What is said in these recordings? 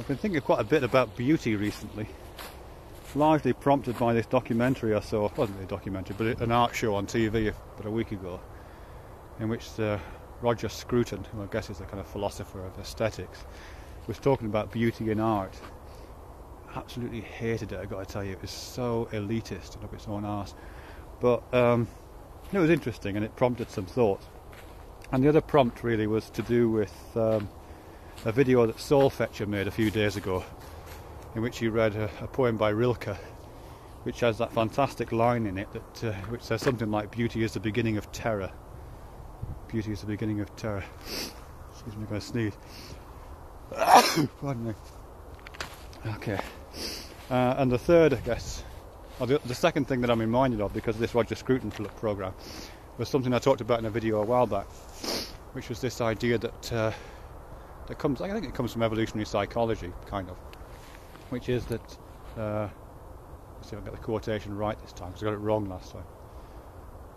I've been thinking quite a bit about beauty recently, largely prompted by this documentary I saw. It wasn't really a documentary, but an art show on TV about a week ago, in which Roger Scruton, who I guess is a kind of philosopher of aesthetics, was talking about beauty in art. Absolutely hated it, I got to tell you. It was so elitist and up its own arse. But it was interesting, and it prompted some thought. And the other prompt really was to do with a video that Soulcatcher made a few days ago, in which he read a poem by Rilke, which has that fantastic line in it that which says something like, "Beauty is the beginning of terror." Beauty is the beginning of terror. Excuse me, I'm going to sneeze. Pardon me. Okay. And the third, I guess, or the second thing that I'm reminded of because of this Roger Scruton programme, was something I talked about in a video a while back, which was this idea that I think it comes from evolutionary psychology, kind of, which is that, let's see if I get the quotation right this time, because I got it wrong last time.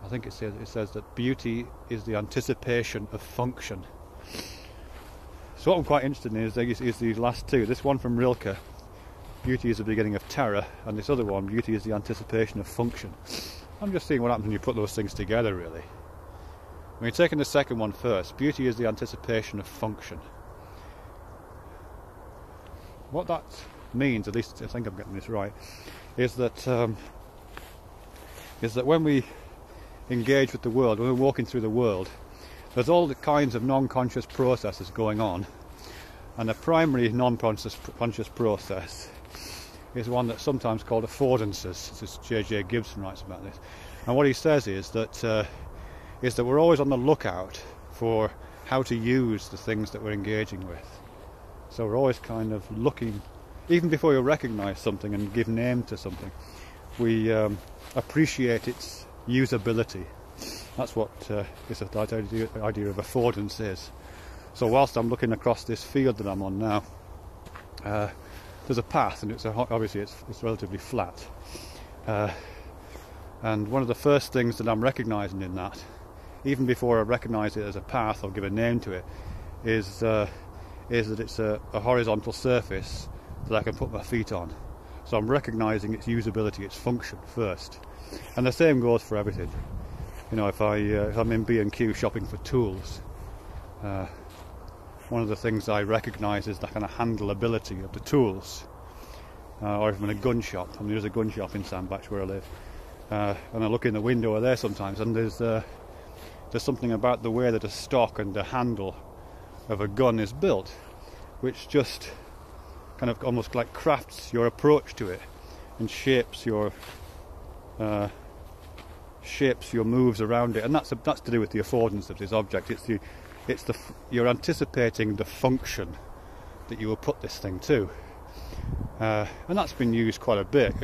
I think it says that beauty is the anticipation of function. So what I'm quite interested in is these last two. This one from Rilke, beauty is the beginning of terror, and this other one, beauty is the anticipation of function. I'm just seeing what happens when you put those things together, really. I mean, taking the second one first, beauty is the anticipation of function. What that means, at least I think I'm getting this right, is that when we engage with the world, when we're walking through the world, there's all the kinds of non-conscious processes going on, and the primary non-conscious process is one that's sometimes called affordances. This is J.J. Gibson writes about this, and what he says is that we're always on the lookout for how to use the things that we're engaging with. So we're always kind of looking, even before you recognise something and give name to something, we appreciate its usability. That's what this idea of affordance is. So whilst I'm looking across this field that I'm on now, there's a path, and obviously it's relatively flat. And one of the first things that I'm recognising in that, even before I recognise it as a path or give a name to it, is that it's a horizontal surface that I can put my feet on. So I'm recognising its usability, its function first. And the same goes for everything. You know, if I'm in B&Q shopping for tools, one of the things I recognise is the kind of handleability of the tools. Or if I'm in a gun shop, I mean, there's a gun shop in Sandbach where I live, and I look in the window there sometimes, and there's something about the way that a stock and the handle of a gun is built, which just kind of almost like crafts your approach to it and shapes your moves around it, and that's to do with the affordance of this object. You're anticipating the function that you will put this thing to, and that's been used quite a bit.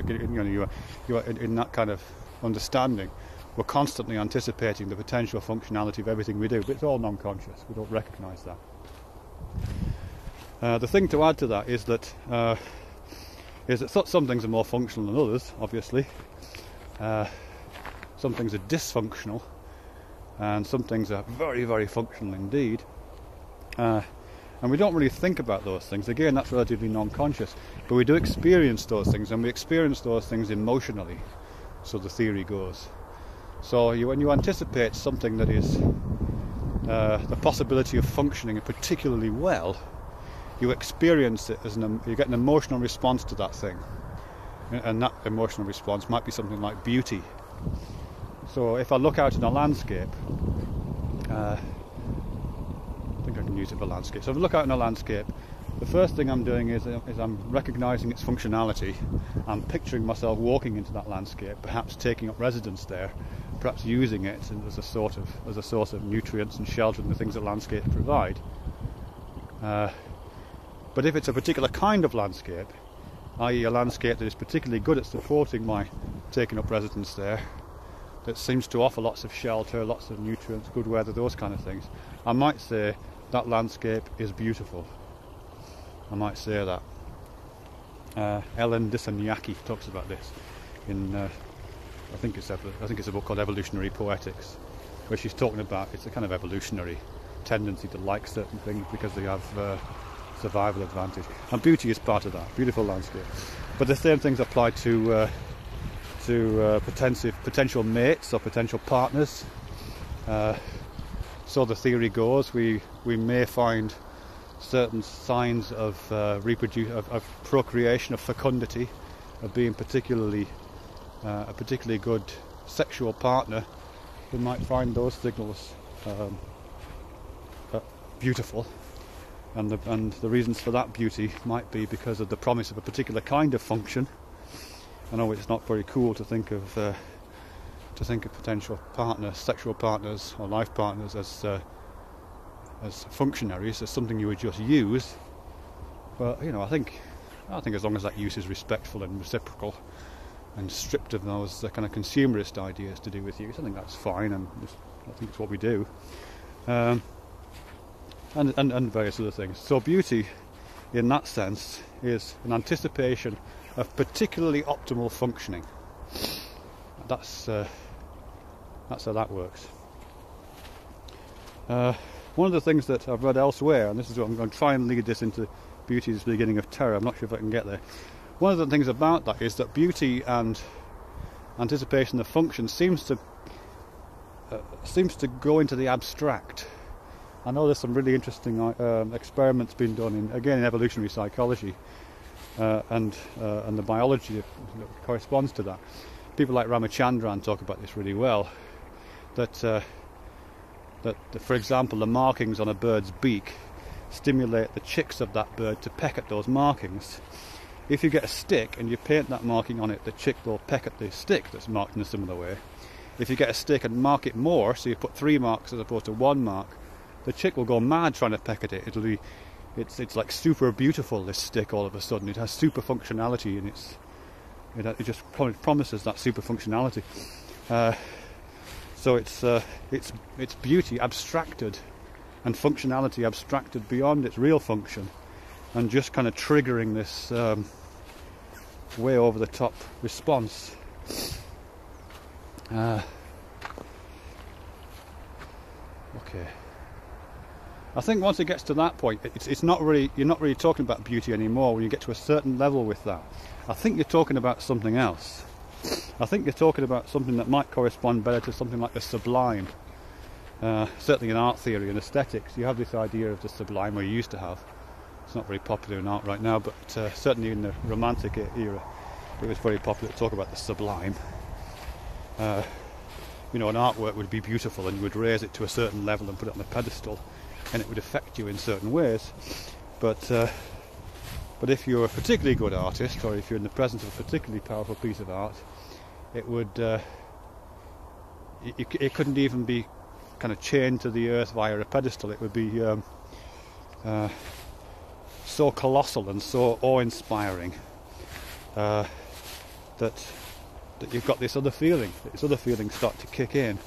You are in that kind of understanding. We're constantly anticipating the potential functionality of everything we do, but it's all non-conscious. We don't recognise that. The thing to add to that is that some things are more functional than others, obviously. Some things are dysfunctional, and some things are very, very functional indeed. And we don't really think about those things. Again, that's relatively non-conscious, but we do experience those things, and we experience those things emotionally, so the theory goes. So when you anticipate something that is the possibility of functioning particularly well, you experience it you get an emotional response to that thing, and that emotional response might be something like beauty. So if I look out in a landscape, I think I can use it for landscape. So if I look out in a landscape, the first thing I'm doing is I'm recognising its functionality. I'm picturing myself walking into that landscape, perhaps taking up residence there, perhaps using it as a source of nutrients and shelter and the things that landscapes provide. But if it's a particular kind of landscape, i.e. a landscape that is particularly good at supporting my taking up residence there, that seems to offer lots of shelter, lots of nutrients, good weather, those kind of things, I might say that landscape is beautiful. I might say that. Ellen Dissanayake talks about this in I think it's a book called Evolutionary Poetics, where she's talking about it's a kind of evolutionary tendency to like certain things because they have survival advantage. And beauty is part of that, beautiful landscape. But the same things apply to potential mates or potential partners. So the theory goes, we may find certain signs of procreation, of fecundity, of being a particularly good sexual partner. We might find those signals beautiful, and the reasons for that beauty might be because of the promise of a particular kind of function. I know it's not very cool to think of potential partners, sexual partners or life partners as functionaries, as something you would just use. But I think as long as that use is respectful and reciprocal and stripped of those kind of consumerist ideas to do with use, I think that's fine, and I think it's what we do. And various other things. So beauty, in that sense, is an anticipation of particularly optimal functioning. That's how that works. One of the things that I've read elsewhere, and this is what I'm going to try and lead this into beauty is the beginning of terror. I'm not sure if I can get there. One of the things about that is that beauty and anticipation of function seems to go into the abstract. I know there's some really interesting experiments being done in evolutionary psychology and the biology that corresponds to that. People like Ramachandran talk about this really well. That for example, the markings on a bird's beak stimulate the chicks of that bird to peck at those markings. If you get a stick and you paint that marking on it, the chick will peck at the stick that's marked in a similar way. If you get a stick and mark it more, so you put 3 marks as opposed to 1 mark, the chick will go mad trying to peck at it. It's like super beautiful, this stick, all of a sudden. It has super functionality, and it just promises that super functionality. So it's beauty abstracted and functionality abstracted beyond its real function, and just kind of triggering this way over the top response. Okay. I think once it gets to that point, it's not really, you're not really talking about beauty anymore. When you get to a certain level with that, I think you're talking about something else. I think you're talking about something that might correspond better to something like the sublime. Certainly in art theory and aesthetics, you have this idea of the sublime, or you used to have. It's not very popular in art right now, but certainly in the Romantic era, it was very popular to talk about the sublime. An artwork would be beautiful, and you would raise it to a certain level and put it on a pedestal, and it would affect you in certain ways. But if you're a particularly good artist, or if you're in the presence of a particularly powerful piece of art, it would it couldn't even be kind of chained to the earth via a pedestal. It would be so colossal and so awe-inspiring that you've got this other feeling. These other feelings start to kick in.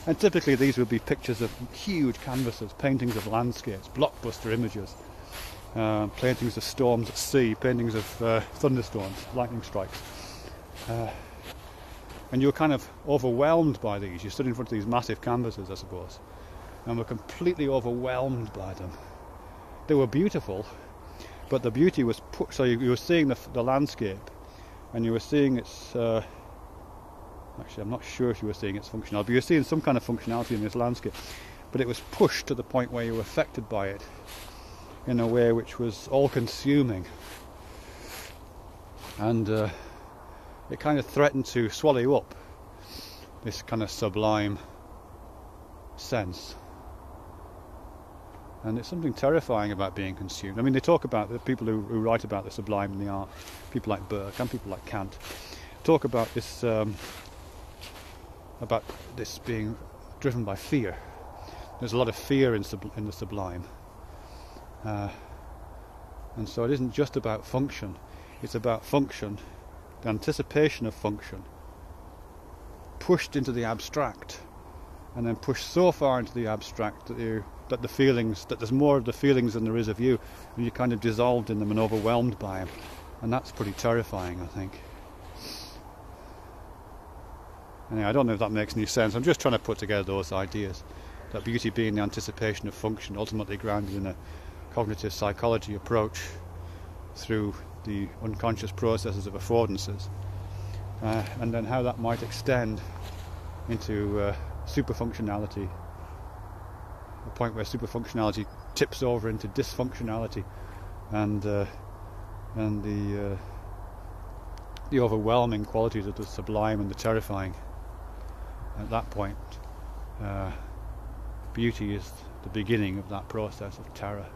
And typically these would be pictures of huge canvases, paintings of landscapes, blockbuster images, paintings of storms at sea, paintings of thunderstorms, lightning strikes. And you're kind of overwhelmed by these. You stood in front of these massive canvases, I suppose, and were completely overwhelmed by them. They were beautiful, but the beauty was put, so you were seeing the landscape, and you were seeing its actually I'm not sure if you were seeing its functionality, but you were seeing some kind of functionality in this landscape, but it was pushed to the point where you were affected by it in a way which was all-consuming, and it kind of threatened to swallow you up, this kind of sublime sense. And it's something terrifying about being consumed. I mean, they talk about, the people who write about the sublime in the art, people like Burke and people like Kant, talk about this being driven by fear. There's a lot of fear in the sublime. And so it isn't just about function, it's about function, the anticipation of function, pushed into the abstract, and then pushed so far into the abstract that there's more of the feelings than there is of you, and you're kind of dissolved in them and overwhelmed by them. And that's pretty terrifying, I think. Anyway, I don't know if that makes any sense. I'm just trying to put together those ideas, that beauty being the anticipation of function, ultimately grounded in a cognitive psychology approach through the unconscious processes of affordances, and then how that might extend into superfunctionality, a point where superfunctionality tips over into dysfunctionality, and the overwhelming qualities of the sublime and the terrifying. At that point, beauty is the beginning of that process of terror.